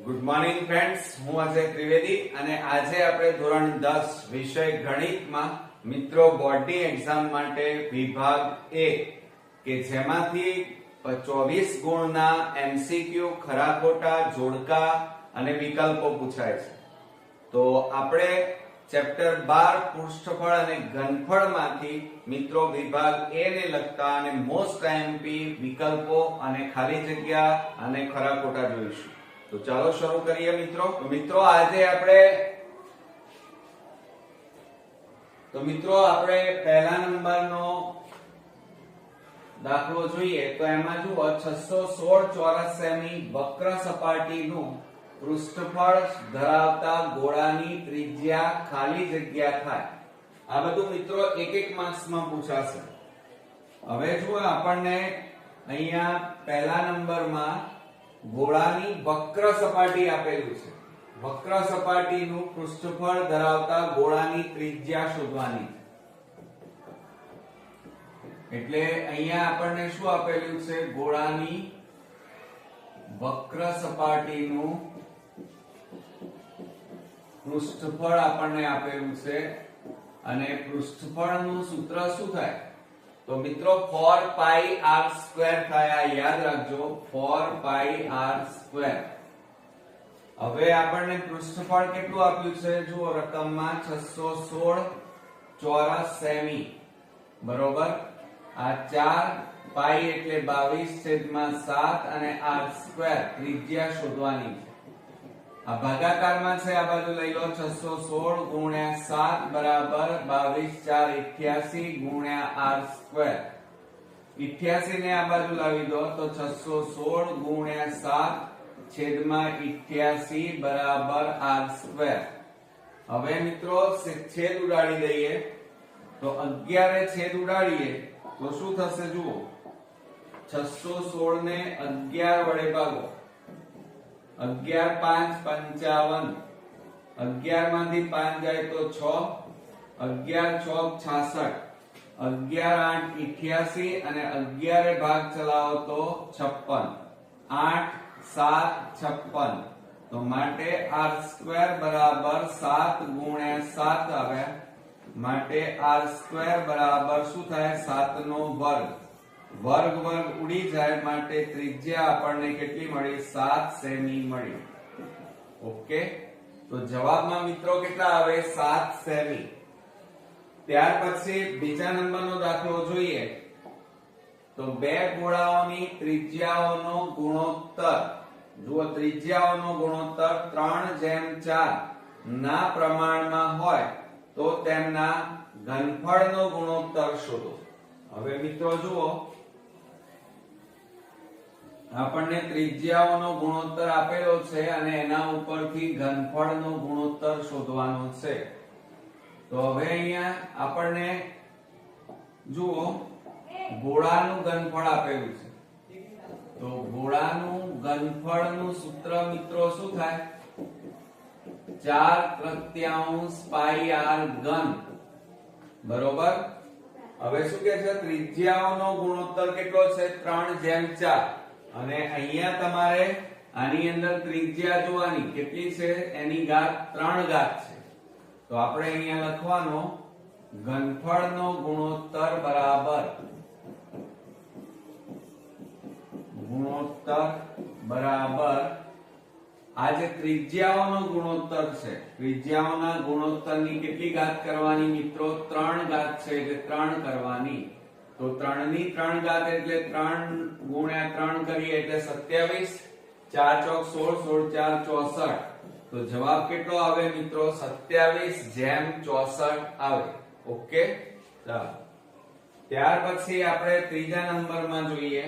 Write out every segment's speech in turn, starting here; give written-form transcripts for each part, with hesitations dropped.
Good morning friends, હું અજય ત્રિવેદી અને આજે આપણે ધોરણ 10 વિષય ગણિતમાં મિત્રો બોર્ડની એક્ઝામ માટે વિભાગ A કે જેમાંથી 24 ગુણના MCQ ખરા ખોટા જોડકા અને વિકલ્પો પૂછાય છે. તો આપણે ચેપ્ટર 12 પૃષ્ઠફળ અને ઘનફળમાંથી મિત્રો વિભાગ A ને લગતા અને મોસ્ટ આઈએમપી વિકલ્પો અને ખાલી જગ્યા અને ખરા ખોટા જોઈશું. તો ચાલો શરૂ કરીએ મિત્રો. તો આજે આપણે પહેલા નંબરનો દાખલો જોઈએ. તો એમાં જુઓ 616 ચોરસ સેમી વક્ર સપાટીનું પૃષ્ઠફળ ધરાવતા ગોળાની ત્રિજ્યા ખાલી જગ્યા થાય. આ બધું મિત્રો એક એક માર્ક્સમાં પૂછાશે. હવે જુઓ આપણને અહીંયા પહેલા નંબરમાં ગોળાની વક્ર સપાટી આપેલું છે. વક્ર સપાટીનું પૃષ્ઠફળ ધરાવતા ગોળાની ત્રિજ્યા શોધવાની છે. એટલે અહીંયા આપણને શું આપેલું છે? ગોળાની વક્ર સપાટીનું પૃષ્ઠફળ આપણને આપેલું છે અને પૃષ્ઠફળનું સૂત્ર શું થાય? તો મિત્રો 4 પાઈ r સ્ક્વેર થાય. આ યાદ રાખજો, 4 પાઈ r સ્ક્વેર. હવે આપણને પૃષ્ઠફળ કેટલું આપ્યું છે? જુઓ રકમમાં 616 ચોરસ સેમી બરોબર. આ 4 પાઈ એટલે 22/7 અને r સ્ક્વેર ત્રિજ્યા શોધવાની છે. આ ભાગાકારમાં છે, આ બાજુ લઈ લો. 616 ગુણ્યા 7 બરાબર 22/4 ગુણ્યા r સ્ક્વેર. 88 ને આ બાજુ લાવી દો તો 616 ગુણ્યા 7 છેદમાં 88 બરાબર r સ્ક્વેર. હવે મિત્રો છેદ ઉડાડી દઈએ તો 11 એ છેદ ઉડાડીએ તો શું થશે? જુઓ 616 ને 11 વડે ભાગો. 11 5 55. 11 માંથી 5 જાય તો 6. 11 6 66. 11 8 88 અને 11 એ ભાગ ચલાવો તો 56. 8 7 56. તો માટે r સ્ક્વેર બરાબર 7 ગુણ્યા 7 આવે. માટે r સ્ક્વેર બરાબર શું થાય? 7 નો વર્ગ. વર્ગ વર્ગ ઉડી જાય માટે ત્રિજ્યા આપણને કેટલી મળી? 7 સેમી મળી. ઓકે, તો જવાબમાં મિત્રો કેટલા આવે? 7 સેમી. ત્યાર પછી બીજા નંબરનો દાખલો જોઈએ. તો બે ગોળાઓની ત્રિજ્યાઓનો ગુણોત્તર. જુઓ ત્રિજ્યાઓનો ગુણોત્તર 3:4 ના પ્રમાણમાં હોય તો તેમના ઘનફળનો ગુણોત્તર શોધો. હવે મિત્રો જુઓ, આપણને ત્રિજ્યાઓનો ગુણોત્તર આપેલો છે અને એના ઉપરથી ઘનફળનો ગુણોત્તર શોધવાનો છે. તો હવે અહીંયા આપણને જુઓ ગોળાનું ઘનફળ આપેલું છે. તો ગોળાનું ઘનફળનું સૂત્ર મિત્રો શું થાય? 4/3 પાઈ r ઘન બરોબર. હવે શું કે છે? ત્રિજ્યાઓનો ગુણોત્તર કેટલો છે? 3:4. અને અહીંયા તમારે આની અંદર ત્રિજ્યા જોવાની કેટલી છે? એની ઘાત 3 ઘાત છે. તો આપણે અહીંયા લખવાનો ઘનફળનો ગુણોત્તર બરાબર આ જે ત્રિજ્યાઓનો ગુણોત્તર છે, ત્રિજ્યાઓના ગુણોત્તરની કેટલી ઘાત કરવાની મિત્રો? 3 ઘાત છે એટલે 3 કરવાની. તો 3 ની 3 ઘાત એટલે 3 ગુણ્યા 3 કરીએ એટલે 27. 4 ચોક 16, 16 4 64. તો જવાબ કેટલો આવે મિત્રો? 27/64 આવે. ઓકે, ચાલો ત્યાર પછી આપણે ત્રીજા નંબરમાં જોઈએ.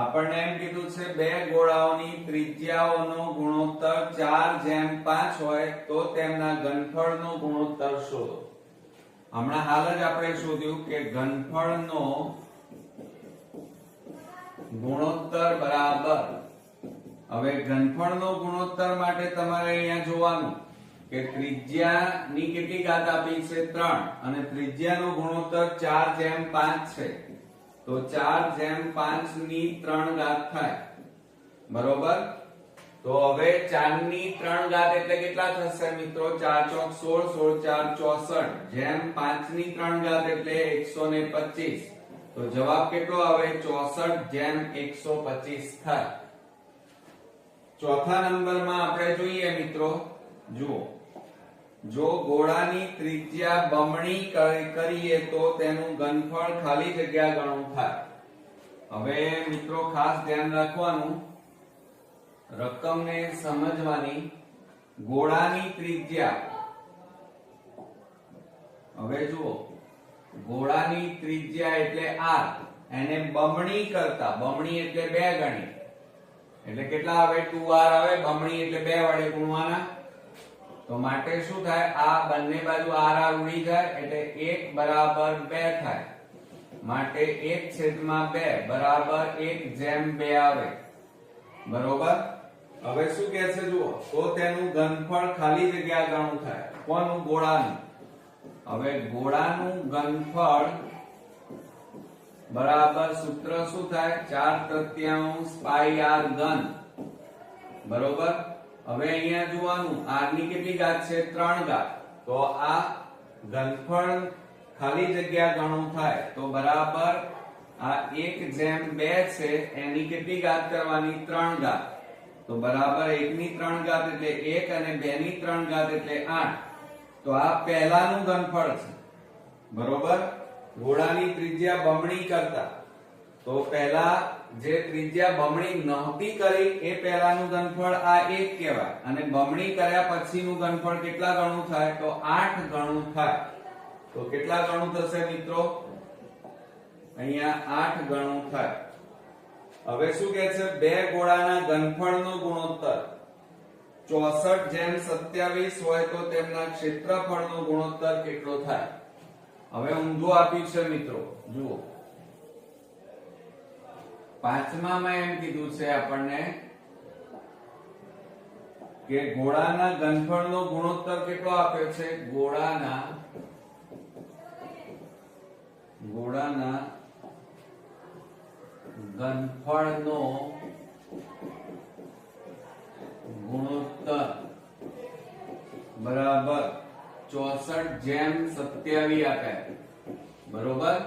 આપણને એમ કીધું છે બે ગોળાઓની ત્રિજ્યાઓનો ગુણોત્તર 4:5 હોય તો તેમના ઘનફળનો ગુણોત્તર શોધો. હમણાં હાલ જ આપણે શોધ્યું કે ઘનફળનો ગુણોત્તર બરાબર. હવે ઘનફળનો ગુણોત્તર માટે તમારે અહીંયા જોવાનું કે ત્રિજ્યાની કેટલી ઘાત આપી છે? 3 અને ત્રિજ્યાનો ગુણોત્તર 4:5 છે. તો 4/5 ની 3 ઘાત થાય બરોબર. તો હવે 4 ની 3 ઘાત એટલે કેટલા થશે મિત્રો? 4 ચોક 16, 16 4 64, જેમ 5 ની 3 ઘાત એટલે 125. તો જવાબ કેટલો આવે? 64 જેમ 125 થાય. ચોથા નંબરમાં આપણે જોઈએ મિત્રો, જુઓ, જો ગોળાની ત્રિજ્યા બમણી કરીએ તો તેનું ઘનફળ ખાલી જગ્યા ગણું થાય. હવે મિત્રો ખાસ ધ્યાન રાખવાનું, રકમને સમજવાની. ગોળાની ત્રિજ્યા, હવે જુઓ, ગોળાની ત્રિજ્યા એટલે r, એને બમણી કરતા, બમણી એટલે 2 ગણી, એટલે કેટલા આવે? 2r આવે. બમણી એટલે 2 વડે ગુણવાના. તો માટે શું થાય? આ બંને બાજુ r ઉડી જાય એટલે 1 બરાબર 2 થાય. માટે 1/2 બરાબર 1/2 આવે. બરોબર. હવે શું કહે છે જુઓ, તો તેનું ઘનફળ ખાલી જગ્યા ગણું થાય. કોનું? ગોળાનું. હવે ગોળાનું ઘનફળ બરાબર સૂત્ર શું થાય? 4/3 પાઈ r ઘન. બરોબર. હવે અહીંયા જોવાનું, r ની કેટલી ઘાત છે? 3 ઘાત. તો આ ઘનફળ ખાલી જગ્યા ગણું થાય. તો બરાબર આ 1/2 છે, એની કેટલી ઘાત કરવાની? 3 ઘાત. તો બરાબર 1 ની 3 ઘાત એટલે 1 અને 2 ની 3 ઘાત એટલે 8. તો આ પહેલાનું ઘનફળ છે. બરોબર. ગોળાની ત્રિજ્યા બમણી કરતા, તો પહેલા જે ત્રિજ્યા બમણી નહોતી કરી એ પહેલાનું ઘનફળ આ 1 કહેવાય, અને બમણી કર્યા પછીનું ઘનફળ કેટલા ગણું થાય? તો 8 ગણું થાય. તો કેટલા ગણું થશે મિત્રો? અહીંયા 8 ગણું થાય. હવે શું કહે છે? બે ગોળાના ઘનફળનો ગુણોત્તર 64/27 હોય તો તેમના ક્ષેત્રફળનો ગુણોત્તર કેટલો થાય? હવે ઊંધું આપ્યું છે મિત્રો, જુઓ. પાંચમામાં એમ કીધું છે આપણને કે ગોળાના ઘનફળનો ગુણોત્તર કેટલો આપ્યો છે? ગોળાના ઘનફળનો ગુણોત્તર બરાબર 64/27 આપ્યા. બરોબર.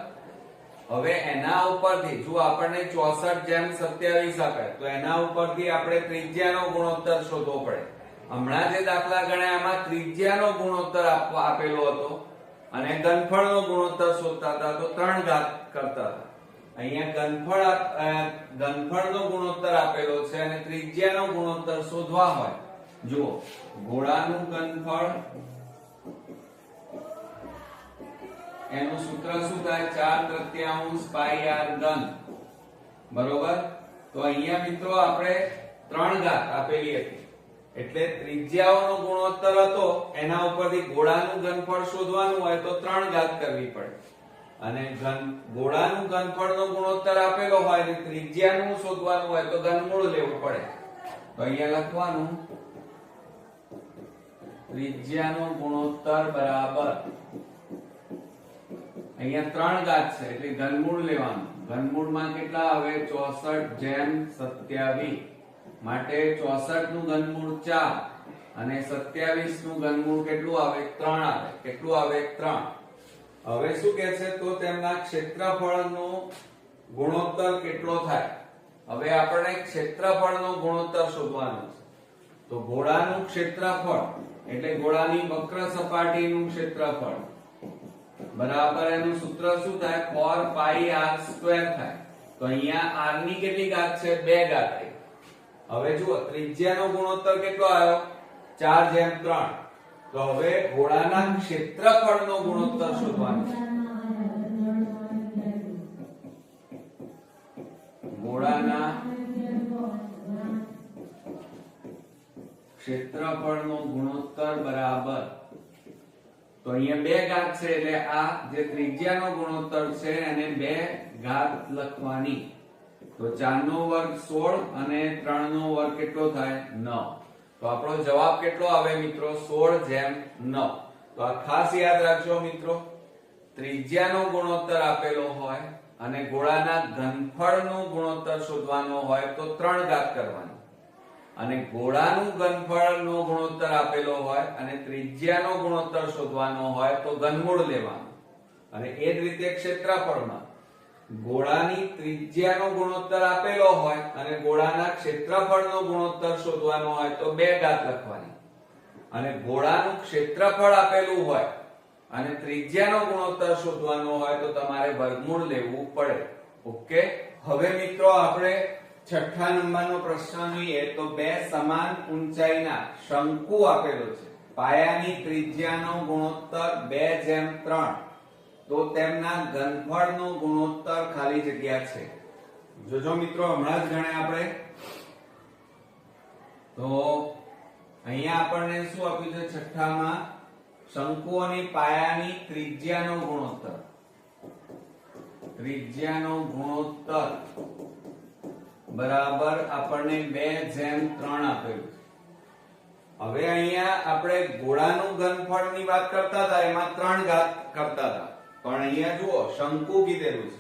હવે એના ઉપરથી જો આપણને 64/27 આપે તો એના ઉપરથી આપણે ત્રિજ્યાનો ગુણોત્તર શોધવો પડે. હમણાં જે દાખલા ગણ્યા એમાં ત્રિજ્યાનો ગુણોત્તર આપેલો હતો અને ઘનફળનો ગુણોત્તર શોધતા હતા તો 3 ઘાત કરતા હતા. અહીંયા ઘનફળનો ગુણોત્તર આપેલો છે અને ત્રિજ્યાનો ગુણોત્તર શોધવા હોય. જુઓ, ગોળાનું ઘનફળ એનું સૂત્ર શું થાય? 4/3 પાઈ r ઘન. બરોબર. તો અહીંયા મિત્રો આપણે 3 ઘાત આપેલી હતી, એટલે ત્રિજ્યાઓનો ગુણોત્તર હતો, એના ઉપરથી ગોળાનું ઘનફળ શોધવાનું હોય તો 3 ઘાત કરવી પડે. અને ગોળાનું ઘનફળનો ગુણોત્તર આપેલો હોય અને ત્રિજ્યાનું શોધવાનું હોય તો ઘનમૂળ લેવું પડે. તો અહીંયા લખવાનું, ત્રિજ્યાનો ગુણોત્તર બરાબર, અહીંયા 3 ઘાત છે એટલે ઘનમૂળ લેવાનું. ઘનમૂળમાં કેટલા આવે? 64/27. માટે 64 નું ઘનમૂળ 4 અને 27 નું ઘનમૂળ કેટલું આવે? 3 આવે. કેટલું આવે? 3. હવે શું કહે છે? તો તેમના ક્ષેત્રફળનો ગુણોત્તર કેટલો થાય? હવે આપણે ક્ષેત્રફળનો ગુણોત્તર શોધવાનો છે. તો ગોળાનું ક્ષેત્રફળ એટલે ગોળાની વક્ર સપાટીનું ક્ષેત્રફળ બરાબર એનું સૂત્ર શું થાય? 4 પાઈ r² થાય. તો અહીંયા r ની કેટલી ઘાત છે? 2 ઘાત. હવે જુઓ, ત્રિજ્યાનો ગુણોત્તર કેટલો આવ્યો? 4/3. તો હવે ગોળાના ક્ષેત્રફળનો ગુણોત્તર શોધવાનો છે. ગોળાના ક્ષેત્રફળનો ગુણોત્તર બરાબર, તો અહીંયા 2 ઘાત છે એટલે આ જે ત્રિજ્યાનો ગુણોત્તર છે એને 2 ઘાત લખવાની. તો 4 નો વર્ગ 16 અને 3 નો વર્ગ કેટલો થાય? 9. તો આપણો જવાબ કેટલો આવે મિત્રો? 16/9. તો આ ખાસ યાદ રાખજો મિત્રો, ત્રિજ્યાનો ગુણોત્તર આપેલો હોય અને ગોળાના ઘનફળનો ગુણોત્તર શોધવાનો હોય તો 3 ઘાત કરવાની. અને ગોળાનું ઘનફળનો ગુણોત્તર આપેલો હોય અને ત્રિજ્યાનો ગુણોત્તર શોધવાનો હોય તો ઘનમૂળ લેવાનું. અને એ જ રીતે ક્ષેત્રફળમાં ગોળાની ત્રિજ્યાનો ગુણોત્તર આપેલો હોય અને ગોળાના ક્ષેત્રફળનો ગુણોત્તર શોધવાનો હોય તો 2 ઘાત લખવાની. અને ગોળાનું ક્ષેત્રફળ આપેલું હોય અને ત્રિજ્યાનો ગુણોત્તર શોધવાનો હોય તો તમારે વર્ગમૂળ લેવું પડે. ઓકે. હવે મિત્રો આપણે છઠ્ઠા નંબરનો પ્રશ્ન જોઈએ તો બે સમાન ઊંચાઈના શંકુ આપેલો છે. પાયાની ત્રિજ્યાનો ગુણોત્તર 2:3 તો તેમના ઘનફળનો ગુણોત્તર ખાલી જગ્યા છે. જોજો મિત્રો, હમણાં જ ગણે આપણે. તો અહીંયા આપણને શું આપ્યું છે છઠ્ઠામાં? શંકુઓની પાયાની ત્રિજ્યાનો ગુણોત્તર. ત્રિજ્યાનો ગુણોત્તર બરાબર આપણને 2:3 આપેલું છે. હવે અહીંયા આપણે ગોળાનું ઘનફળની વાત કરતા હતા, એમાં 3 ઘાત કરતા હતા, પણ અહીંયા જુઓ શંકુ કીધેલું છે.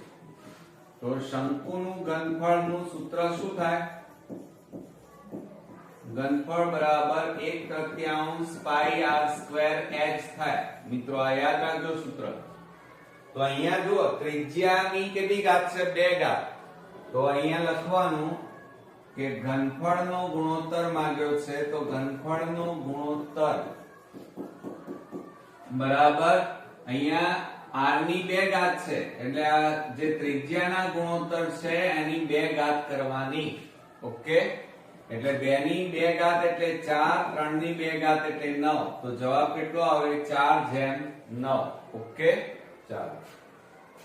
તો શંકુનું ઘનફળનું સૂત્ર શું થાય? ઘનફળ બરાબર 1/3 પાઈ r સ્ક્વેર h થાય. મિત્રો આ યાદ રાખજો સૂત્ર. તો અહીંયા જુઓ ત્રિજ્યાની કેટલી ઘાત છે? 2 ઘાત. તો અહીંયા લખવાનું કે ઘનફળનો ગુણોત્તર માંગ્યો છે, તો ઘનફળનો ગુણોત્તર બરાબર અહીંયા r ની 2 ઘાત છે, એટલે આ જે ત્રિજ્યાના ગુણોત્તર છે એની 2 ઘાત કરવાની. ઓકે. એટલે 2 ની 2 ઘાત એટલે 4, 3 ની 2 ઘાત એટલે 9. તો જવાબ કેટલો આવે? 4:9. ઓકે. ચાલો,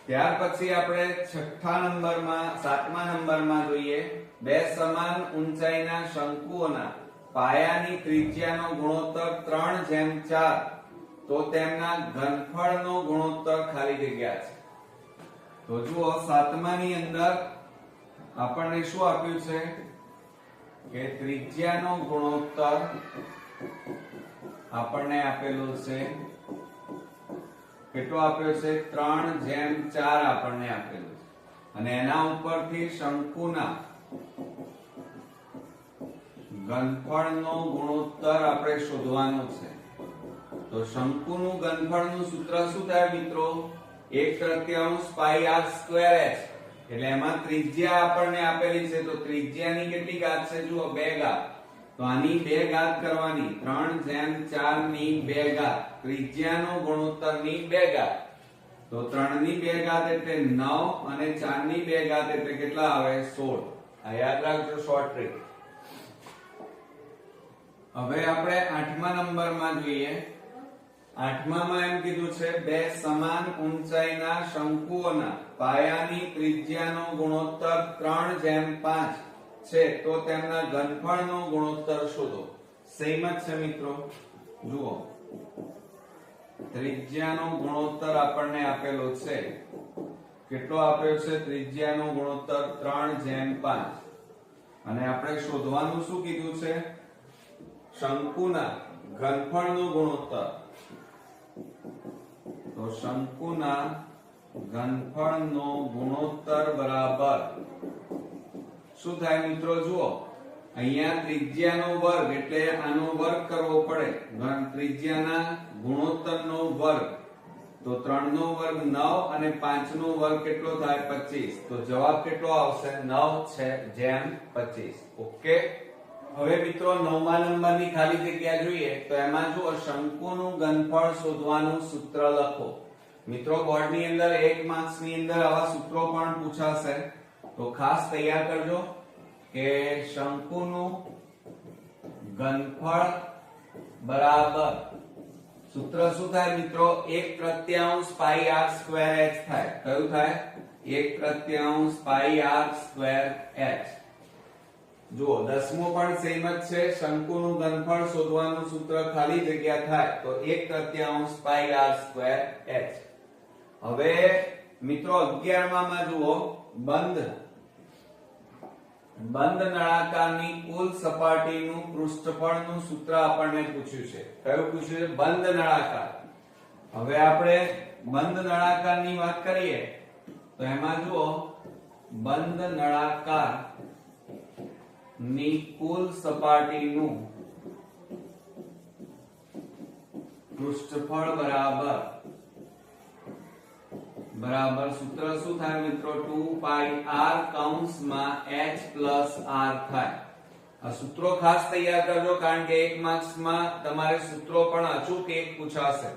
ત્યાર પછી આપણે છઠ્ઠા નંબરમાં 7મા નંબરમાં જોઈએ બે સમાન ઊંચાઈના શંકુઓના પાયાની ત્રિજ્યાનો ગુણોત્તર 3:4 તો તેમના ઘનફળનો ગુણોત્તર ખાલી જગ્યા છે. તો જુઓ 7માની અંદર આપણને શું આપ્યું છે કે ત્રિજ્યાનો ગુણોત્તર આપણને આપેલો છે. કેટલો આપ્યો છે? 3:4 આપણને આપેલું છે. અને એના ઉપરથી શંકુના ઘનફળનો ગુણોત્તર આપણે શોધવાનો છે. તો શંકુનું ઘનફળનું સૂત્ર શું થાય મિત્રો? 1/3 પાઈ r સ્ક્વેર h. એટલે એમાં ત્રિજ્યા આપણને આપેલી છે, તો ત્રિજ્યાની કેટલી ઘાત છે? જુઓ 2 ઘાત. તો આની 2 ઘાત કરવાની. 3:4 ની 2 ઘાત. ત્રિજ્યાનો ગુણોત્તર ની 2 ઘાત. તો 3 ની 2 ઘાત એટલે 9 અને 4 ની 2 ઘાત એટલે કેટલા આવે? 16. આ યાદ રાખજો, શોર્ટ ટ્રીક. હવે આપણે 8મા નંબરમાં જોઈએ. 8મામાં એમ કીધું છે બે સમાન ઊંચાઈના શંકુઓના પાયાની ત્રિજ્યાનો ગુણોત્તર 3:5 છે, તો તેમના ઘનફળનો ગુણોત્તર શોધો. સેમ જ છે મિત્રો. જુઓ ત્રિજ્યાનો ગુણોત્તર આપણને આપેલો છે. કેટલો આપ્યો છે? ત્રિજ્યાનો ગુણોત્તર 3:5. અને આપણે શોધવાનું શું કીધું છે? શંકુના ઘનફળનો ગુણોત્તર. તો શંકુના ઘનફળનો ગુણોત્તર બરાબર શું થાય મિત્રો? જુઓ અહીંયા ત્રિજ્યાનો વર્ગ એટલે આનો વર્ગ કરવો પડે. ત્રિજ્યાના ગુણોત્તરનો વર્ગ. તો 3 નો વર્ગ 9 અને 5 નો વર્ગ કેટલો થાય? 25. તો જવાબ કેટલો આવશે? 9:25. ઓકે. હવે મિત્રો 9મા નંબરની ખાલી જગ્યા જોઈએ. તો એમાં જુઓ શંકુનું ઘનફળ શોધવાનું સૂત્ર લખો. મિત્રો બોર્ડની અંદર 1 માર્ક્સની અંદર આવા સૂત્રો પણ પૂછાશે, તો ખાસ તૈયાર કરજો કે શંકુનું ઘનફળ બરાબર સૂત્ર શું થાય મિત્રો? 1/3 પાઈ r સ્ક્વેર h થાય. કયું થાય? 1/3 પાઈ r સ્ક્વેર h. જુઓ 10મો પણ સેમ જ છે. શંકુનું ઘનફળ શોધવાનું સૂત્ર ખાલી જગ્યા થાય તો 1/3 પાઈ r સ્ક્વેર h. હવે મિત્રો 11માં જુઓ બંધ નળાકારની કુલ સપાટીનું પૃષ્ઠફળનું સૂત્ર આપણને પૂછ્યું છે. કયું પૂછ્યું છે? બંધ નળાકાર. હવે આપણે બંધ નળાકારની વાત કરીએ તો એમાં જુઓ બંધ નળાકાર ની કુલ સપાટીનું પૃષ્ઠફળ બરાબર સૂત્ર શું થાય મિત્રો 2 પાઈ r કૌંસમાં h પ્લસ r થાય. આ સૂત્રો ખાસ તૈયાર કરજો કારણ કે 1 માર્ક્સમાં તમારે સૂત્રો પણ અચૂક એક પૂછાશે.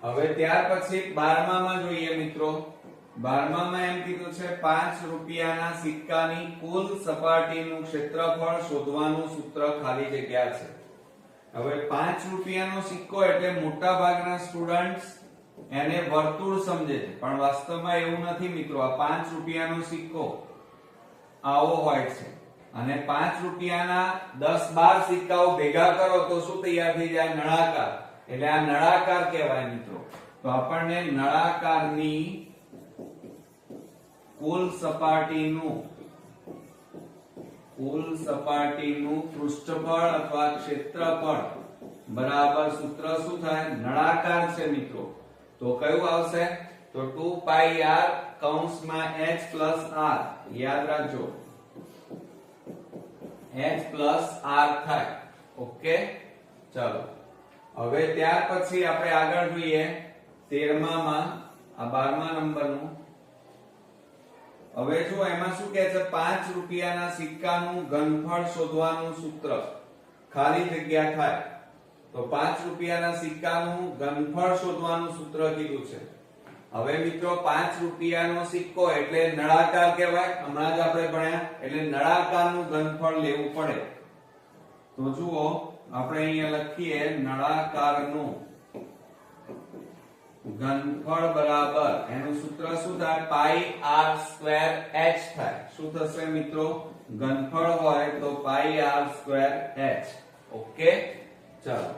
હવે ત્યાર પછી 12મામાં જોઈએ મિત્રો. 12મામાં એમ કીધું છે 5 રૂપિયાના સિક્કાની કુલ સપાટીનું ક્ષેત્રફળ શોધવાનું સૂત્ર ખાલી જગ્યા છે. હવે 5 રૂપિયાનો સિક્કો એટલે મોટા ભાગના સ્ટુડન્ટ્સ એને વર્તુળ સમજે છે પણ વાસ્તવમાં એવું નથી મિત્રો. આ 5 રૂપિયાનો સિક્કો આવો હોય છે અને 5 રૂપિયાના 10-12 સિક્કાઓ ભેગા કરો તો શું તૈયાર થઈ જાય? નળાકાર. એટલે આ નળાકાર કહેવાય મિત્રો. તો આપણને નળાકારની કુલ સપાટીનું પૃષ્ઠફળ અથવા ક્ષેત્રફળ બરાબર સૂત્ર શું થાય? નળાકાર છે મિત્રો. તો કયું આવશે? તો 2 પાઈ r કૌંસમાં h પ્લસ r. યાદ રાખજો h પ્લસ r થાય. ઓકે ચાલો હવે ત્યાર પછી આપણે આગળ જોઈએ 13મામાં આ 12મા નંબરનું. હવે જો એમાં શું કહે છે? 5 રૂપિયાના સિક્કાનું ઘનફળ શોધવાનું સૂત્ર ખાલી જગ્યા થાય. તો 5 રૂપિયાના સિક્કાનું ઘનફળ શોધવાનું સૂત્ર કીધું છે. હવે મિત્રો 5 રૂપિયાનો સિક્કો એટલે નળાકાર કહેવાય. હમણાં જ આપણે ભણ્યા. એટલે નળાકારનું ઘનફળ લેવું પડે. તો જુઓ આપણે અહીંયા લખીએ નળાકારનું ઘનફળ બરાબર એનું સૂત્ર શું થાય? પાઈ r સ્ક્વેર h થાય. શું થશે મિત્રો? ઘનફળ હોય તો પાઈ r સ્ક્વેર h. ઓકે ચાલો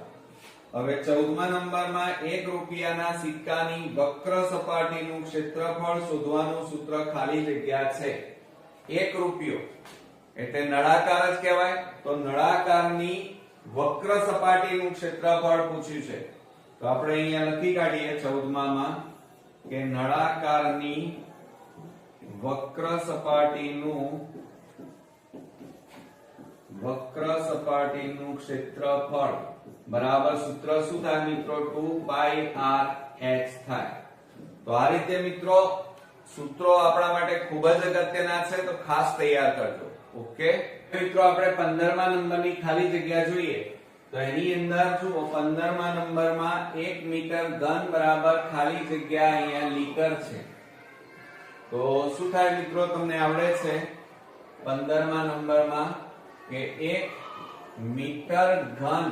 હવે 14મા નંબરમાં 1 રૂપિયાના સિક્કાની વક્ર સપાટીનું ક્ષેત્રફળ શોધવાનું સૂત્ર ખાલી જગ્યા છે. 1 રૂપિયો એટલે નળાકાર જ કહેવાય. તો નળાકારની વક્ર સપાટીનું ક્ષેત્રફળ પૂછ્યું છે. તો આપણે અહીંયા લખી કાઢીએ 14માં કે નળાકારની વક્ર સપાટીનું ક્ષેત્રફળ બરાબર સૂત્ર શું થાય મિત્રો? 2 પાઈ r h થાય. તો આ રીતે મિત્રો સૂત્રો આપણા માટે ખૂબ જ અગત્યના છે. તો ખાસ તૈયાર કરજો. ઓકે મિત્રો આપણે 15મા નંબરની ખાલી જગ્યા જોઈએ. તો એની અંદર જુઓ 15મા નંબરમાં 1 મીટર ઘન બરાબર ખાલી જગ્યા અહીંયા લીટર છે. તો શું થાય મિત્રો? તમને આવડે છે 15મા નંબરમાં કે 1 મીટર ઘન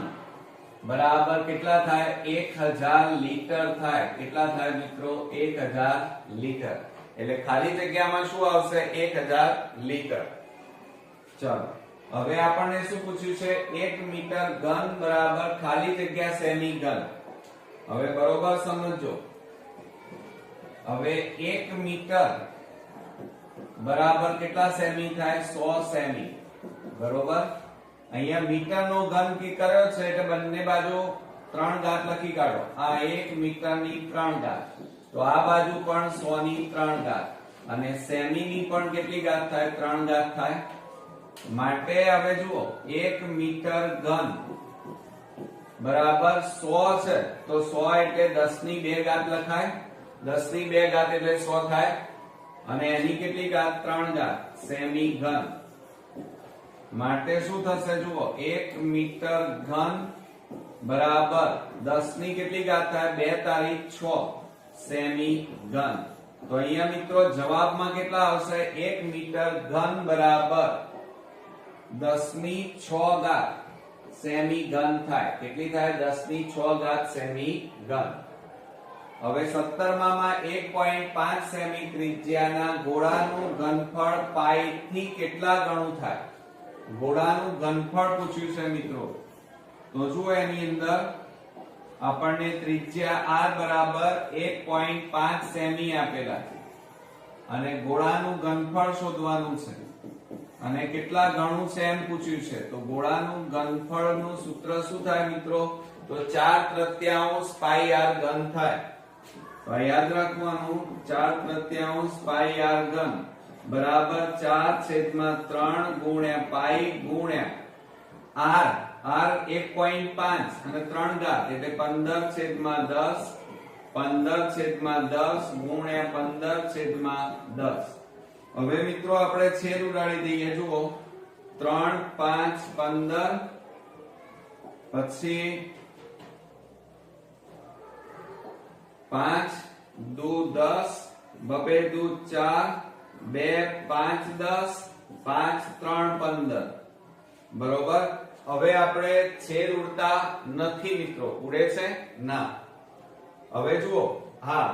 બરાબર કેટલા થાય? 1000 લીટર થાય. કેટલા થાય મિત્રો? 1000 લીટર. એટલે ખાલી જગ્યામાં શું આવશે? 1000 લીટર. ચાલો હવે આપણને શું પૂછ્યું છે? 1 મીટર ઘન બરાબર ખાલી જગ્યા સેમી ઘન. હવે બરોબર સમજો. હવે 1 મીટર બરાબર કેટલા સેમી થાય? 100 સેમી. બરોબર. અહીંયા મીટરનો ઘન કી કર્યો છે એટલે બંને બાજુ 3 ઘાત લખી કાઢો. આ 1 મીટરની 3 ઘાત. તો આ બાજુ પણ 100 ની 3 ઘાત અને સેમી ની પણ કેટલી ઘાત થાય? 3 ઘાત થાય. માટે હવે જુઓ 1 મીટર ઘન બરાબર 100 છે. તો 100 એટલે 10 ની 2 ઘાત લખાય. 10 ની 2 ઘાત એટલે 100 થાય. અને એની કેટલી ઘાત? 3 ઘાત. સેમી ઘન. માટે શું થશે? જુઓ 1 મીટર ઘન બરાબર 10 ની કેટલી ઘાત થાય? 2 તારીખ 6 સેમી ઘન. તો અહીંયા મિત્રો જવાબમાં કેટલા આવશે? 1 મીટર ઘન બરાબર 10 ની 6 ઘાત સેમી ઘન થાય. કેટલી થાય? 10 ની 6 ઘાત સેમી ઘન. હવે 17માં 1.5 સેમી ત્રિજ્યાના ગોળાનું ઘનફળ પાઈ થી કેટલા ગણું થાય? ગોળાનું ઘનફળ પૂછ્યું છે મિત્રો. તો જુઓ એની અંદર આપણને ત્રિજ્યા r બરાબર 1.5 સેમી આપેલા છે અને ગોળાનું ઘનફળ શોધવાનું છે અને કેટલા ગણું છે એમ પૂછ્યું છે. તો ગોળાનું ઘનફળનું સૂત્ર શું થાય મિત્રો? તો 4/3 પાઈ r ઘન થાય. તો યાદ રાખવાનું 4/3 પાઈ r ઘન. બરાબર 4/3 ગુણ્યા પાઈ ગુણ્યા r r 1.5 અને 3 ઘાત એટલે 15/10 15/10 ગુણ્યા 15/10. હવે મિત્રો આપણે છેદ ઉડાડી દઈએ. જુઓ 3 5 15 પછી 5 દુ 10 બબે દુ 4 2 5 10 5 3 15 બરોબર. હવે આપણે છેદ ઉડતા નથી મિત્રો. ઉડે છે ના. હવે જુઓ હા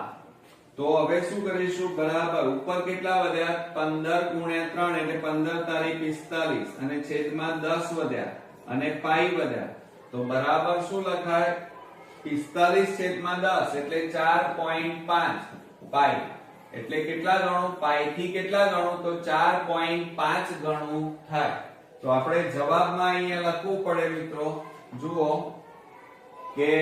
તો હવે શું કરીશું બરાબર ઉપર કેટલા વધ્યા 15 ગુણ્યા 3 એટલે 15 તારી 45 અને છેદમાં 10 વધ્યા અને પાઈ વધ્યા તો બરાબર શું લખાય 45/10 એટલે 4.5 પાઈ એટલે કેટલા ગણું પાઈ થી કેટલા ગણું તો 4.5 ગણું થાય. તો આપણે જવાબમાં અહીંયા લખવું પડે મિત્રો. જુઓ કે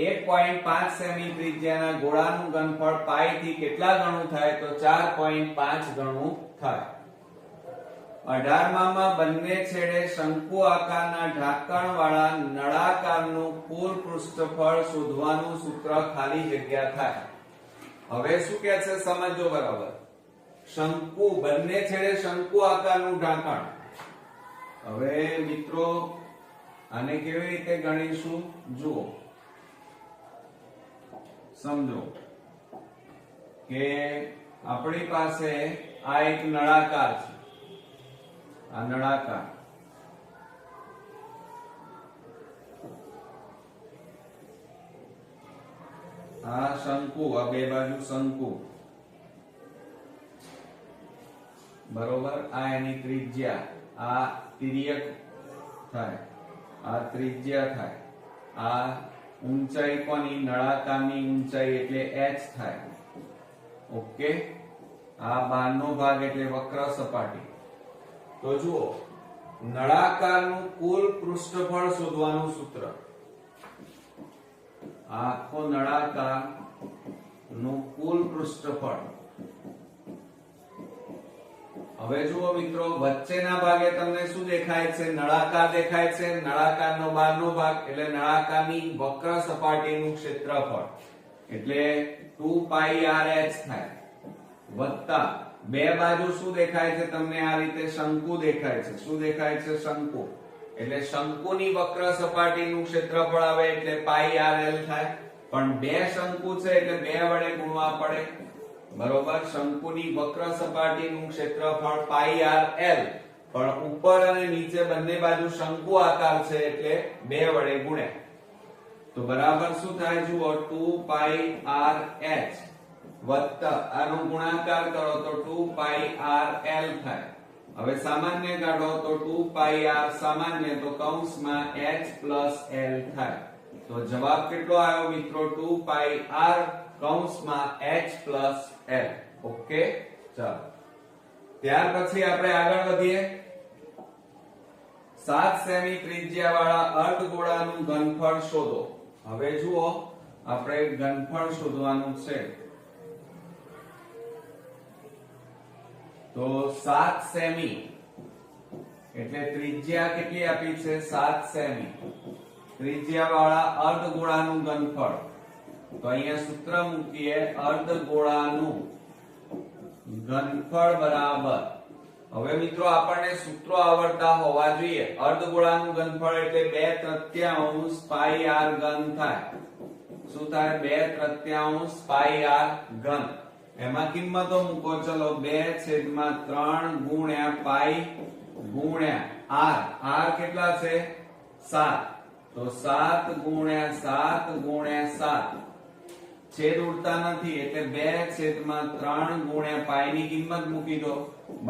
1.5 સેમી ત્રિજ્યાના ગોળાનું ઘનફળ પાઈ થી કેટલા ગણું થાય તો 4.5 ગણું થાય. 18 માં બંને છેડે શંકુ આકારના ઢાંકણવાળા નળાકારનું કુલ પૃષ્ઠફળ શોધવાનું સૂત્ર ખાલી જગ્યા થાય. હવે શું કહે છે સમજો બરાબર. શંકુ બંને છેડે શંકુ આકારનું ઢાંકણ. હવે મિત્રો આને કેવી રીતે ગણીશું જુઓ સમજો કે આપણી પાસે આ એક નળાકાર છે. આ નળાકાર આ શંકુ આ બે બાજુ શંકુ બરોબર. આ એની ત્રિજ્યા આ તિર્યક થાય આ ત્રિજ્યા થાય. આ ઊંચાઈ કોની નળાકારની ઊંચાઈ એટલે h થાય. ઓકે. આ બહારનો ભાગ એટલે વક્ર સપાટી. તો જુઓ નળાકારનું કુલ પૃષ્ઠફળ શોધવાનું સૂત્ર આખો નળાકાર નું કુલ પૃષ્ઠફળ. હવે જુઓ મિત્રો વચ્ચેના ભાગે તમને શું દેખાય છે નળાકાર દેખાય છે. નળાકારનો બહારનો ભાગ એટલે નળાકારની વક્ર સપાટીનું ક્ષેત્રફળ એટલે 2πrh થાય વત્તા બે બાજુ શું દેખાય છે તમને આ રીતે શંકુ દેખાય છે. શું દેખાય છે શંકુ એટલે શંકુની વક્ર સપાટીનું ક્ષેત્રફળ આવે એટલે πrl થાય. પણ બે શંકુ છે એટલે બે વડે ગુણવા પડે બરોબર. શંકુની વક્ર સપાટીનું ક્ષેત્રફળ πrl પણ ઉપર અને નીચે બંને બાજુ શંકુ આકાર છે એટલે બે વડે ગુણ્યા તો બરાબર શું થાય જુઓ 2πrh વત્તા આનો ગુણાકાર કરો તો 2πrl થાય. હવે સામાન્ય કાઢો તો 2πr સામાન્ય તો કૌંસમાં h plus l થાય. તો જવાબ કેટલો આવ્યો મિત્રો 2πr કૌંસમાં h plus l. ઓકે ચાલો ત્યાર પછી આપણે આગળ વધીએ. 7 સેમી ત્રિજ્યા વાળા અર્ધગોળાનું ઘનફળ શોધો. હવે જુઓ આપણે ઘનફળ શોધવાનું છે. તો 7 સેમી એટલે ત્રિજ્યા કેટલી આપી છે 7 સેમી ત્રિજ્યા વાળા અર્ધગોળાનું ઘનફળ. તો અહીંયા સૂત્ર મૂકીએ અર્ધગોળાનું ઘનફળ બરાબર. હવે મિત્રો આપણને સૂત્રો આવડતા હોવા જોઈએ. અર્ધગોળાનું ઘનફળ એટલે 2/3 પાઈ r ઘન થાય. શું થાય 2/3 પાઈ r ઘન. એમાં કિંમતો મૂકો ચલો 2/3 ગુણ્યા પાઈ ગુણ્યા r કેટલા છે 7 તો 7 ગુણ્યા 7 ગુણ્યા 7 છેદ ઉડતા નથી એટલે 2/3 ગુણ્યા પાઈ ની કિંમત મૂકી દો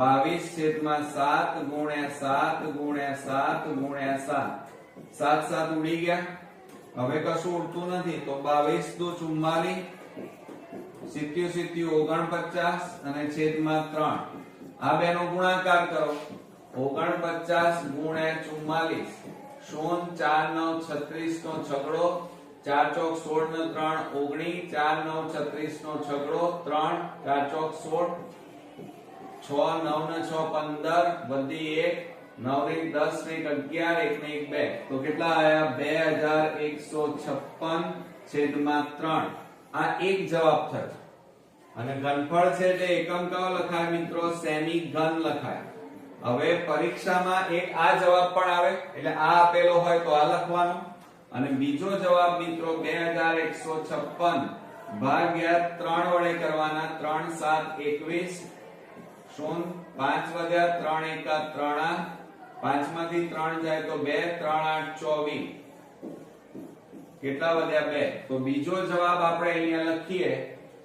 22/7 ગુણ્યા 7 ગુણ્યા 7 ગુણ્યા 7 7 ઉડી ગયા. હવે કશું ઉડતું નથી તો 22 દુ 44 77 49 અને છેદમાં 3 આ બેનો ગુણાકાર કરો 49 ગુણ્યા 44 શૂન 4 9 36 નો છગડો 4 ચોક 16 ને 3 19 4 9 36 નો છગડો 3 4 ચોક 16 6 9 ને 6 15 વધી 1 9 ને 10 ને 11 1 ને 1 2 તો કેટલા આયા 2156 છેદમાં 3 આ એક જવાબ થયો અને ઘનફળ છે એટલે એકમ કયો લખાય મિત્રો સેમી ઘન લખાય હવે પરીક્ષામાં એક આ જવાબ પણ આવે એટલે આ આપેલો હોય તો આ લખવાનું અને બીજો જવાબ મિત્રો 2156 ભાગ્યા 3 વડે કરવાના 3 7 21 0 5 વધ્યા 3 1 3 5 માંથી 3 જાય તો 2 3 8 24 કેટલા વધ્યા 2 તો બીજો જવાબ આપણે અહીંયા લખીએ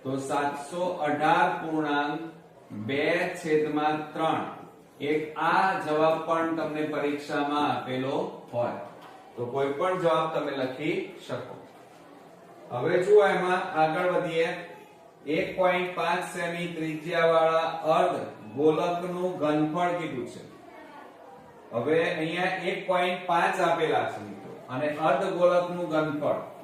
તો 718.2 છેદમાં 3 એક આ જવાબ પણ તમને પરીક્ષામાં આપેલો હોય તો કોઈ પણ જવાબ તમે લખી શકો હવે જુઓ એમાં આગળ વધીએ 1.5 સેમી ત્રિજ્યાવાળા અર્ધ ગોલકનું ઘનફળ કીધું છે હવે અહીંયા 1.5 આપેલા છે મિત્રો અને અર્ધ ગોલકનું ઘનફળ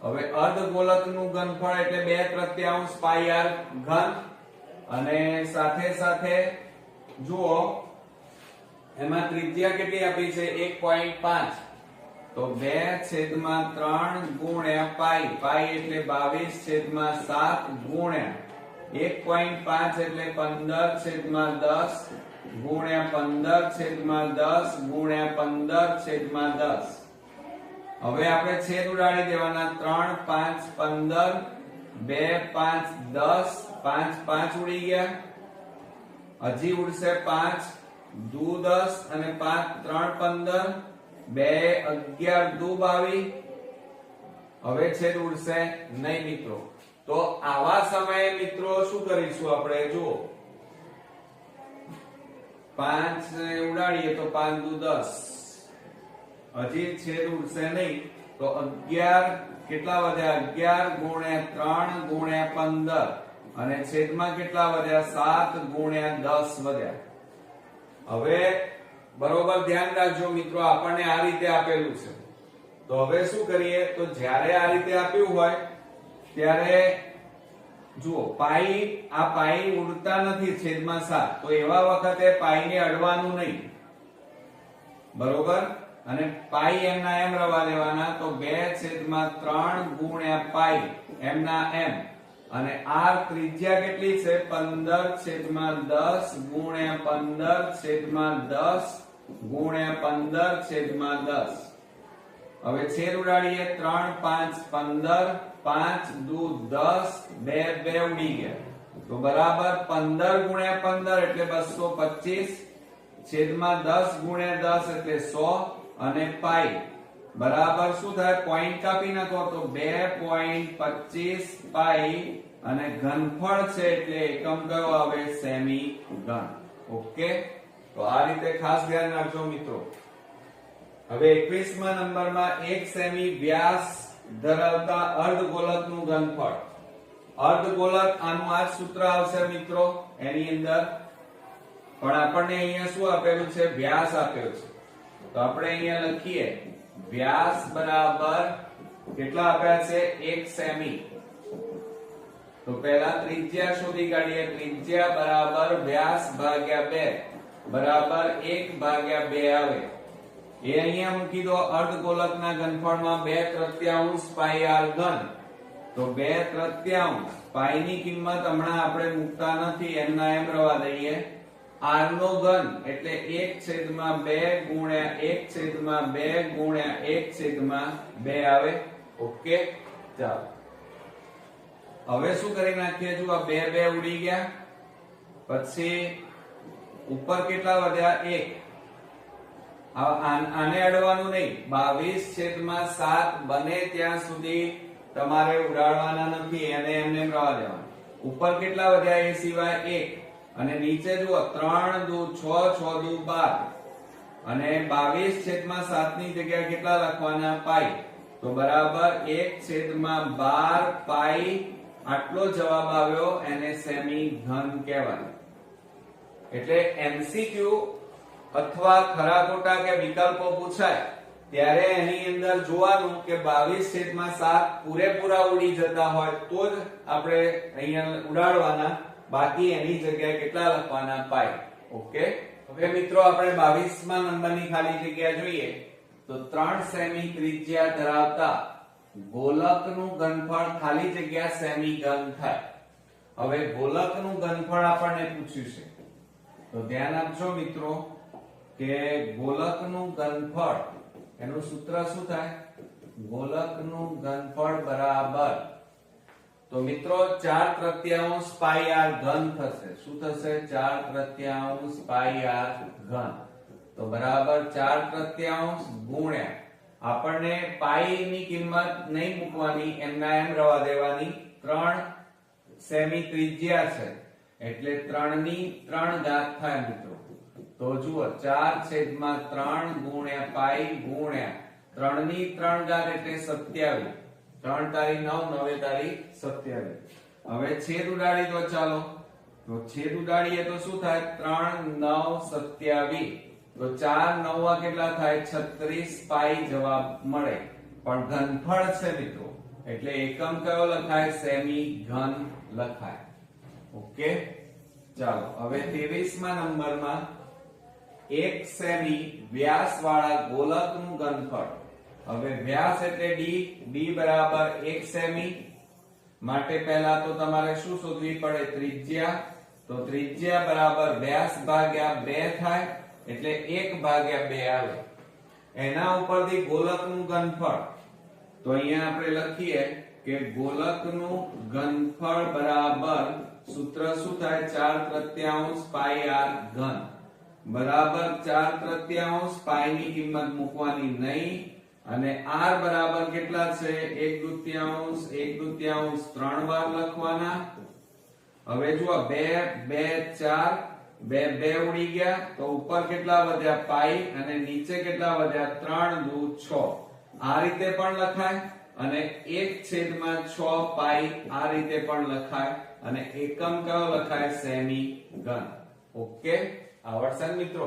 હવે અર્ધ ગોલકનું ઘનફળ એટલે 2/3 પાઈ r ઘન અને સાથે સાથે જુઓ એમાં ત્રિજ્યા કેટલી આપી છે 1.5 તો 2/3 ગુણ્યા પાઈ પાઈ એટલે 22/7 ગુણ્યા 1.5 એટલે 15/10 ગુણ્યા 15/10 ગુણ્યા 15/10 હવે આપણે છેદ ઉડાડી દેવાના 3 5 15 2 5 10 5 5 ઉડી ગયા હજી ઉડશે 5 2 10 અને 5 3 15 2 11 2 22 હવે છેદ ઉડશે નહીં મિત્રો તો આવા સમયે મિત્રો શું કરીશું આપણે જુઓ 5 ઉડાડીએ તો 5 2 10 હજી છેદ ઉડશે નહીં તો 11 કેટલા વધ્યા 11 ગુણ્યા 3 ગુણ્યા 15 અને છેદમાં કેટલા વધ્યા 7 ગુણ્યા 10 વધ્યા હવે બરોબર ધ્યાન રાખજો મિત્રો આપણને આ રીતે આપેલું છે તો હવે શું કરીએ તો જ્યારે આ રીતે આપ્યું હોય ત્યારે જુઓ પાઈ આ પાઈ ઉડતા નથી છેદમાં 7 તો એવા વખતે પાઈને અડવાનું નહીં બરોબર અને પાઈ એમના એમ રવા દેવાના તો 2/3 ગુણ્યા પાઈ એમના એમ અને r ત્રિજ્યા કેટલી છે 15/10 ગુણ્યા 15/10 ગુણ્યા 15/10 હવે છેદ ઉડાડીએ 3 5 15 5 2 10 2 2 ઉડી ગયા તો બરાબર 15 ગુણ્યા 15 એટલે 225 છેદમાં 10 ગુણ્યા 10 એટલે 100 અને પાઈ બરાબર શું થાય પોઈન્ટ કાપી નાખો તો 2.25 પાઈ અને ઘનફળ છે એટલે એકમ કયો આવે સેમી ઘન ઓકે તો આ રીતે ખાસ ધ્યાન રાખજો મિત્રો હવે 21મા નંબરમાં 1 સેમી વ્યાસ ધરાવતા અર્ધગોલકનું ઘનફળ અર્ધગોલક આનું આ સૂત્ર આવશે મિત્રો એની અંદર પણ આપણને અહીંયા શું આપેલું છે વ્યાસ આપ્યો છે તો આપણે અહીંયા લખીએ વ્યાસ બરાબર કેટલા આપ્યા છે 1 સેમી તો પહેલા ત્રિજ્યા શોધી કાઢીએ ત્રિજ્યા બરાબર વ્યાસ ભાગ્યા 2 બરાબર 1/2 આવે એ અહીંયા મૂકી દો અર્ધગોલકના ઘનફળમાં 2/3 પાઈ r ઘન તો 2/3 પાઈ ની કિંમત હમણાં આપણે મૂકતા નથી એમના એમ રવા દઈએ r નો ઘન એટલે 1/2 ગુણ્યા 1/2 ગુણ્યા 1/2 આવે ઓકે ચાલો હવે શું કરી નાખીએ જો આ 2 2 ઉડી ગયા પછી ઉપર કેટલા વધ્યા 1 આને અડવાનું નહીં 22/7 બને ત્યાં સુધી તમારે ઉડાડવાના નથી એને એમને રવા દેવાના ઉપર કેટલા વધ્યા એ સિવાય 1 અને નીચે જુઓ 3 2 6 6 2 12 અને 22/7 ની જગ્યાએ કેટલા લખવાના પાઈ તો બરાબર 1/12 પાઈ આટલો જવાબ આવ્યો એને સેમી ઘન કહેવાય એટલે MCQ અથવા ખરા ખોટા કે વિકલ્પો પૂછાય ત્યારે એની અંદર જોવાનું કે 22/7 પૂરેપૂરા ઉડી જતા હોય તો જ આપણે અહીંયા ઉડાડવાના, બાકી એની જગ્યાએ કેટલા લખવાના? પાઈ. ઓકે. હવે મિત્રો આપણે 22મા નંબરની ખાલી જગ્યા જોઈએ તો 3 સેમી ત્રિજ્યા ધરાવતા ગોલકનું ઘનફળ ખાલી જગ્યા સેમી ઘન થાય. હવે ગોલકનું ઘનફળ આપણને પૂછ્યું છે તો ધ્યાન આપજો મિત્રો કે ગોલકનું ઘનફળ એનું સૂત્ર શું થાય? ગોલકનું ઘનફળ બરાબર, તો મિત્રો 4/3 પાઈ આર ઘન થશે. શું થશે? 4/3 પાઈ આર ઘન. તો બરાબર 4/3 ગુણ્યા, આપણને પાઈ ની કિંમત નહીં મૂકવાની, એમના એમ રવા દેવાની. 3 સેમી ત્રિજ્યા છે એટલે 3/3 થાય મિત્રો. તો જુઓ 4/3 ગુણ્યા પાઈ ગુણ્યા 3/3 એટલે 27. 3 તારી 9, 9 તારી 27. હવે છેદ ઉડાડી દો. ચાલો તો છેદ ઉડાડીએ તો શું થાય? 3 9 27. તો 4 9 કેટલા થાય? 36 પાઈ જવાબ મળે. પણ ઘનફળ છે મિત્રો એટલે એકમ કયો લખાય? સેમી ઘન લખાય. ઓકે. ચાલો હવે 23મા નંબરમાં 1 સેમી વ્યાસ વાળા ગોલકનું ઘનફળ. હવે વ્યાસ એટલે d, d બરાબર 1 સેમી. માટે પહેલા તો તમારે શું શોધવી પડે? ત્રિજ્યા. તો ત્રિજ્યા બરાબર વ્યાસ ભાગ્યા 2 થાય એટલે 1/2 આવે. એના ઉપરથી ગોલકનું ઘનફળ, તો અહીંયા આપણે લખીએ કે ગોલકનું ઘનફળ બરાબર સૂત્ર શું થાય? 4/3 પાઈ આર ઘન બરાબર 4/3 પાઈ ની કિંમત મૂકવાની નહીં, અને r બરાબર કેટલા છે? 1/2 1/2 3 વાર લખવાના. હવે જુઓ 2 2 4 2 2 ઉડી ગયા તો ઉપર કેટલા વધ્યા? પાઈ, અને નીચે કેટલા વધ્યા? 3 દુ 6. આ રીતે પણ લખાય અને 1/6 પાઈ આ રીતે પણ લખાય, અને એકમ કયો લખાય? સેમી ઘન. ઓકે. આવડશે મિત્રો?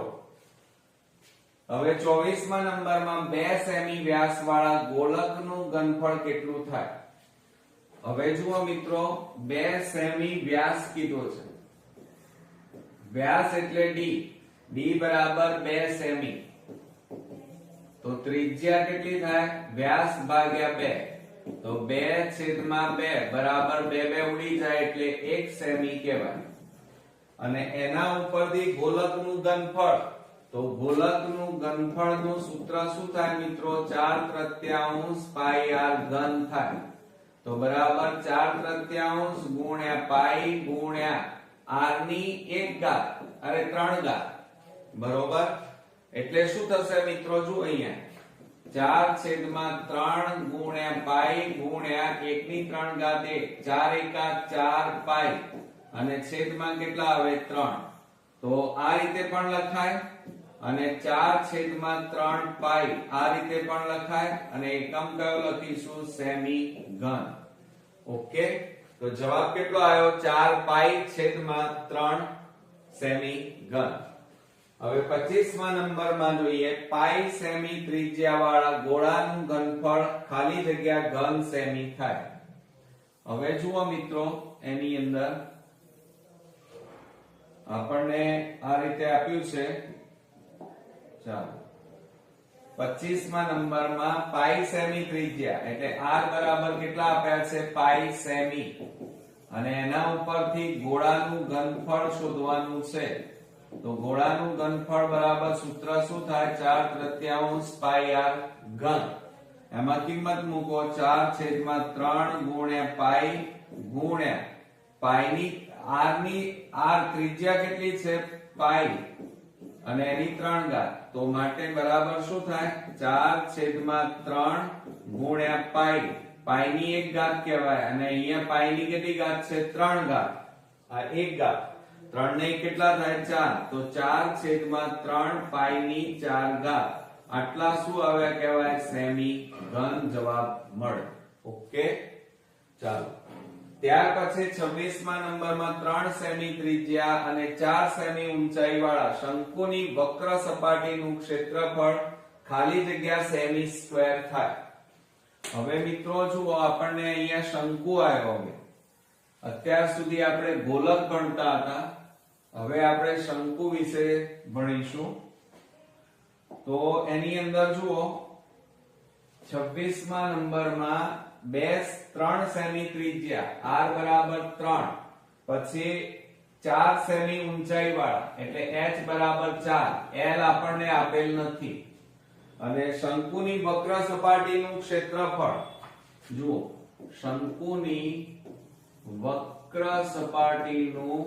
હવે 24મા નંબરમાં 2 સેમી વ્યાસ વાળા ગોલકનું ઘનફળ કેટલું થાય? હવે જુઓ મિત્રો 2 સેમી વ્યાસ કીધો છે. વ્યાસ એટલે d, d બરાબર 2 સેમી. તો ત્રિજ્યા કેટલી થાય? વ્યાસ ભાગ્યા 2. તો 2/2 બરાબર 2 ઉડી જાય એટલે 1 સેમી કહેવાય. અને એના ઉપરથી ગોલકનું ઘનફળ, તો ગોલકનું ઘનફળનું સૂત્ર શું થાય મિત્રો? 4/3 પાઈ આર ઘન થાય. તો બરાબર 4/3 ગુણ્યા પાઈ ગુણ્યા r ની 1 ઘાત, અરે 3 ઘાત. બરોબર. એટલે શું થશે મિત્રો? જો અહીંયા 4/3 ગુણ્યા પાઈ ગુણ્યા 1 ની 3 ઘાત 1, 4 એકા 4 પાઈ, અને છેદમાં કેટલા આવે? 3. તો આ રીતે પણ લખાય, અને 4/3 પાઈ આ રીતે પણ લખાય, અને એકમ કયો લખીશું? સેમી ઘન. ઓકે. તો જવાબ કેટલો આવ્યો? 4 પાઈ છેદમાં 3 સેમી ઘન. હવે 25મા નંબરમાં જોઈએ પાઈ સેમી ત્રિજ્યા વાળા ગોળાનું ઘનફળ ખાલી જગ્યા ઘન સેમી થાય. હવે જુઓ મિત્રો એની અંદર આપણને આ રીતે આપ્યું છે. ચાલો 25મા નંબરમાં પાઈ સેમી ત્રિજ્યા એટલે r બરાબર કેટલા આપ્યા છે? પાઈ સેમી. અને એના ઉપરથી ગોળાનું ઘનફળ શોધવાનું છે. તો ગોળાનું ઘનફળ બરાબર સૂત્ર શું થાય? 4/3 પાઈ આર ઘન. એમાં કિંમત મૂકો 4/3 ગુણ્યા પાઈ ગુણ્યા પાઈ ની r ત્રિજ્યા કેટલી છે? પાઈ, અને એની 3 ઘાત. તો માટે બરાબર શું થાય? 4/3 ગુણ્યા પાઈ, પાઈ ની 1 ઘાત કહેવાય, અને અહીંયા પાઈ ની કેટલી ઘાત છે? 3 ઘાત. આ 1 ઘાત. 3 ને કેટલા થાય? 4. તો 4/3 પાઈ ની 4 ઘાત. આટલા શું આવ્યા કહેવાય? સેમી ઘન જવાબ મળે. ઓકે. ચાલો ત્યાર પછી 26મા નંબરમાં 3 સેમી ત્રિજ્યા અને 4 સેમી ઊંચાઈ વાળા શંકુની વક્ર સપાટીનું ક્ષેત્રફળ ખાલી જગ્યા સેમી સ્ક્વેર થાય. હવે મિત્રો જુઓ આપણને અહીંયા શંકુ આવ્યો. હવે અત્યાર સુધી આપણે ગોલક ગણતા હતા, હવે આપણે શંકુ વિશે ભણીશું. તો એની અંદર જુઓ 26મા નંબરમાં 3 સેમી ત્રિજ્યા r બરાબર 3, પછી 4 સેમી ઊંચાઈ વાળા એટલે h બરાબર 4, l આપણને આપેલ નથી. અને શંકુની વક્ર સપાટીનું ક્ષેત્રફળ જુઓ, શંકુની વક્ર સપાટીનું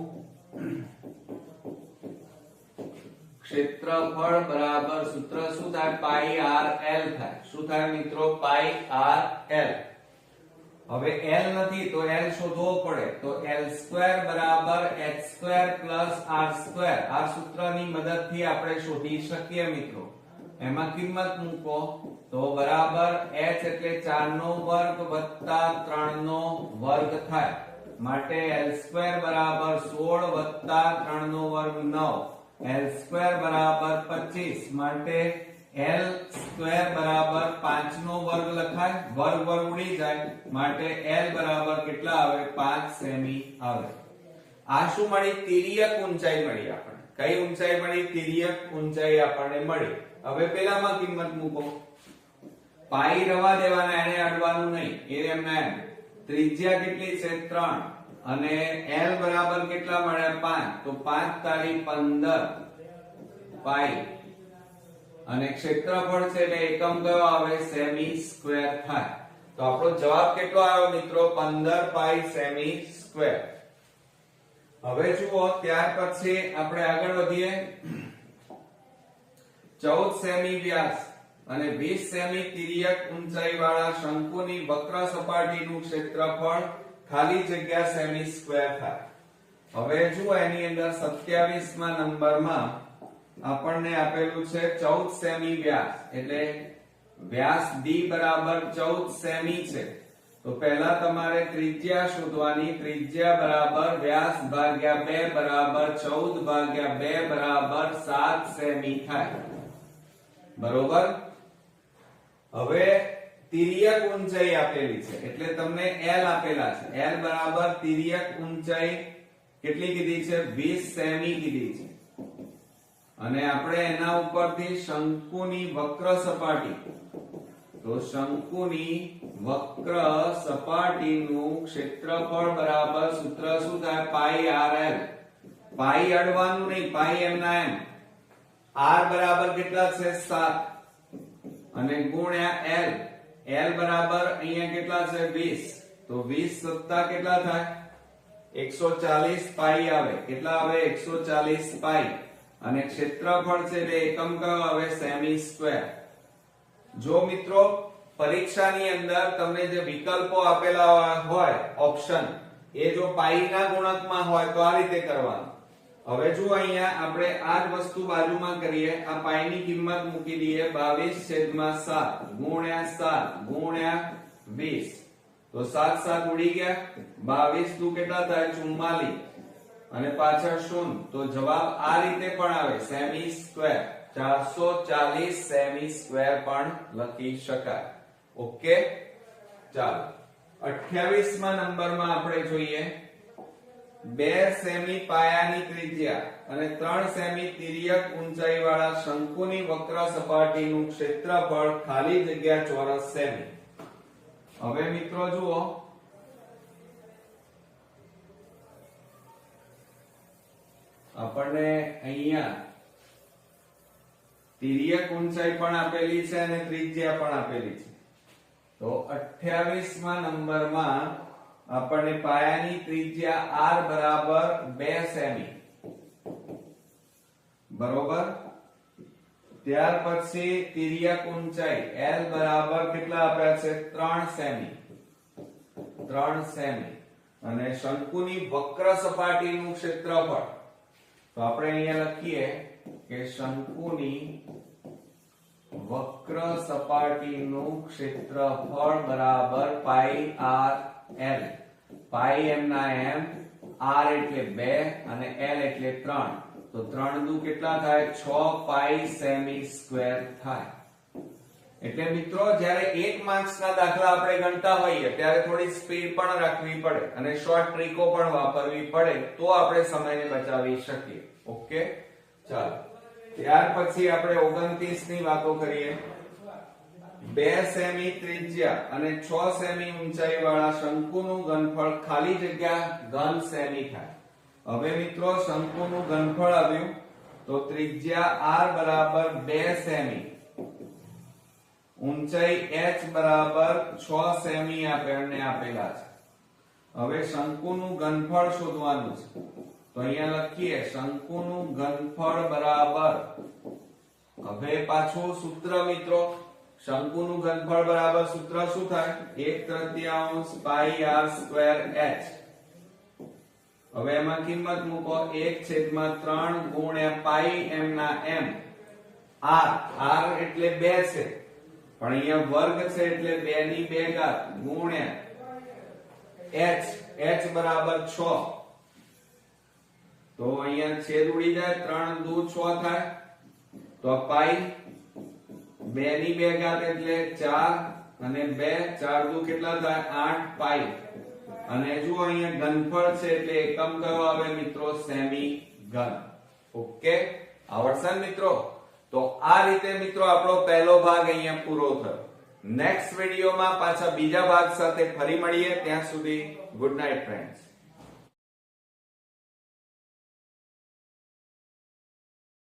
ક્ષેત્રફળ બરાબર સૂત્ર શું થાય? પાઈ આર એલ થાય. શું થાય મિત્રો? પાઈ આર એલ. હવે l નથી તો l શોધવો પડે, તો l² બરાબર h² + r². આ સૂત્રની મદદથી આપણે શોધી શકીએ મિત્રો. એમાં કિંમત મૂકો તો બરાબર h એટલે 4 નો વર્ગ વત્તા 3 નો વર્ગ થાય. માટે l² બરાબર 16 વત્તા 3 નો વર્ગ 9, l² બરાબર 25. માટે l² બરાબર 5 નો વર્ગ લખાય, વર્ગ વર્ગ ઉડી જાય, માટે l બરાબર કેટલા આવે? 5 સેમી આવે. આ શું મળી? તિર્યક ઊંચાઈ મળી આપણને. કઈ ઊંચાઈ મળી? તિર્યક ઊંચાઈ આપણને મળી. હવે પેલામાં કિંમત મૂકો. પાઈ રવા દેવાના, એને અડવાનું નહીં, એ એમના એમ. ત્રિજ્યા કેટલી છે? 3. અને l બરાબર કેટલા મળ્યા? 5. તો 5 તારી 15 પાઈ. અને ક્ષેત્રફળ છે એટલે એકમ કયો આવે? સેમી સ્ક્વેર થાય. તો આપણો જવાબ કેટલો આવ્યો મિત્રો? 15 પાઈ સેમી સ્ક્વેર. હવે જુઓ, ત્યાર પછી આપણે આગળ વધીએ. 14 સેમી વ્યાસ અને 20 સેમી તિર્યક ઊંચાઈ વાળા શંકુની વક્ર સપાટીનું ક્ષેત્રફળ ખાલી જગ્યા સેમી સ્ક્વેર થાય. હવે જુઓ, એની અંદર 27મા નંબરમાં આપણને આપેલું છે 14 સેમી વ્યાસ, એટલે વ્યાસ d બરાબર 14 સેમી છે. તો પહેલા તમારે ત્રિજ્યા શોધવાની. ત્રિજ્યા બરાબર વ્યાસ ભાગ્યા 2 બરાબર 14 ભાગ્યા 2 બરાબર 7 સેમી થાય. બરોબર. હવે તિર્યક ઊંચાઈ આપેલી છે એટલે તમને l આપેલા છે. l બરાબર તિર્યક ઊંચાઈ કેટલી કીધી છે? 20 સેમી કીધી છે. અને આપણે એના ઉપરથી શંકુની વક્ર સપાટી, તો શંકુની વક્ર સપાટીનું ક્ષેત્રફળ બરાબર સૂત્ર શું થાય? પાઈ આર એલ. પાઈ અડવાનું નહીં, પાઈ એમના એમ. r બરાબર કેટલા છે? 7. અને ગુણ્યા l. l બરાબર અહીંયા કેટલા છે? 20. તો 20 સત્તા કેટલા થાય? 140 પાઈ આવે. કેટલા આવે? 140 પાઈ. અને ક્ષેત્રફળ છે એટલે એકમ કયો આવે? Semi square. જો મિત્રો પરીક્ષાની અંદર તમને જે વિકલ્પો આપેલા હોય ઓપ્શન, એ જો પાઈ ના ગુણકમાં હોય તો આ રીતે કરવાનું. હવે જો અહીંયા આપણે આ જ વસ્તુ બાજુમાં કરીએ. આ પાઈ ની કિંમત મૂકી દઈએ 22/7 ગુણ્યા 7 ગુણ્યા 20. તો 7 7 ઉડી ગયા. 22 નું કેટલા થાય? 44. અને પાછળ 0. તો જવાબ આ રીતે પણ આવે, સેમી સ્ક્વેર. 440 સેમી સ્ક્વેર પણ લખી શકાય. ઓકે, ચાલો 28મા નંબરમાં આપણે જોઈએ. 2 સેમી પાયાની ત્રિજ્યા અને 3 સેમી તિર્યક ઊંચાઈ વાળા શંકુની વક્ર સપાટીનું ક્ષેત્રફળ ખાલી જગ્યા ચોરસ સેમી. હવે મિત્રો જુઓ, આપણને અહીંયા તિર્યક ઊંચાઈ પણ આપેલી છે અને ત્રિજ્યા પણ આપેલી છે. તો 28મા નંબરમાં આપણને પાયાની ત્રિજ્યા r બરાબર 2 સેમી. બરોબર. ત્યાર પછી તિર્યક ઊંચાઈ l બરાબર કેટલા આપ્યા છે? 3 સેમી. 3 સેમી. અને શંકુની વક્ર સપાટીનું ક્ષેત્રફળ, તો આપણે અહીંયા લખીએ કે શંકુની વક્ર સપાટીનું ક્ષેત્રફળ બરાબર પાઈ આર એલ. પાઈ એમ ના એમ, આર એટલે 2 અને એલ એટલે 3. તો 3 દુ કેટલા થાય? 6 પાઈ સેમી સ્ક્વેર થાય. એટલે મિત્રો જ્યારે 1 માર્ક્સના દાખલા આપણે ગણતા હોઈએ ત્યારે થોડી સ્પીડ પણ રાખવી પડે અને શોર્ટ ટ્રીકો પણ વાપરવી પડે તો આપણે સમયને બચાવી શકીએ. ઓકે, ચાલો ત્યાર પછી આપણે 29 ની વાતો કરીએ. 2 સેમી ત્રિજ્યા અને 6 સેમી ઊંચાઈ વાળા શંકુનું ઘનફળ ખાલી જગ્યા ઘન સેમી થાય. હવે મિત્રો શંકુનું ઘનફળ આવ્યું તો ત્રિજ્યા r બરાબર 2 સેમી, ઊંચાઈ h બરાબર 6 સેમી આપણને આપેલા છે. હવે શંકુનું ઘનફળ શોધવાનું છે તો અહીંયા લખીએ શંકુનું ઘનફળ બરાબર, હવે પાછું સૂત્ર મિત્રો, શંકુનું ઘનફળ બરાબર સૂત્ર શું થાય? 1/3 પાઈ r સ્ક્વેર h. હવે એમાં કિંમત મૂકો 1/3 ગુણ્યા પાઈ m ના m. r એટલે 2 છે પણ અહીંયા વર્ગ છે એટલે 2 ની 2 ઘાત ગુણ્યા h બરાબર 6. તો અહીંયા છેદ ઉડી જાય, 3 દુ 6 થાય તો પાઈ 2 ની 2 ઘાત એટલે 4 અને 2 4 દુ કેટલા થાય? 8 પાઈ. અને જો અહીંયા ઘનફળ છે એટલે એકમ કયો આવે મિત્રો? સેમી ઘન. ઓકે, આવડશે મિત્રો? તો આ રીતે મિત્રો આપણો પહેલો ભાગ અહીંયા પૂરો થયો. નેક્સ્ટ વિડિયોમાં પાછા બીજા ભાગ સાથે ફરી મળીએ. ત્યાં સુધી ગુડ નાઇટ ફ્રેન્ડ્સ.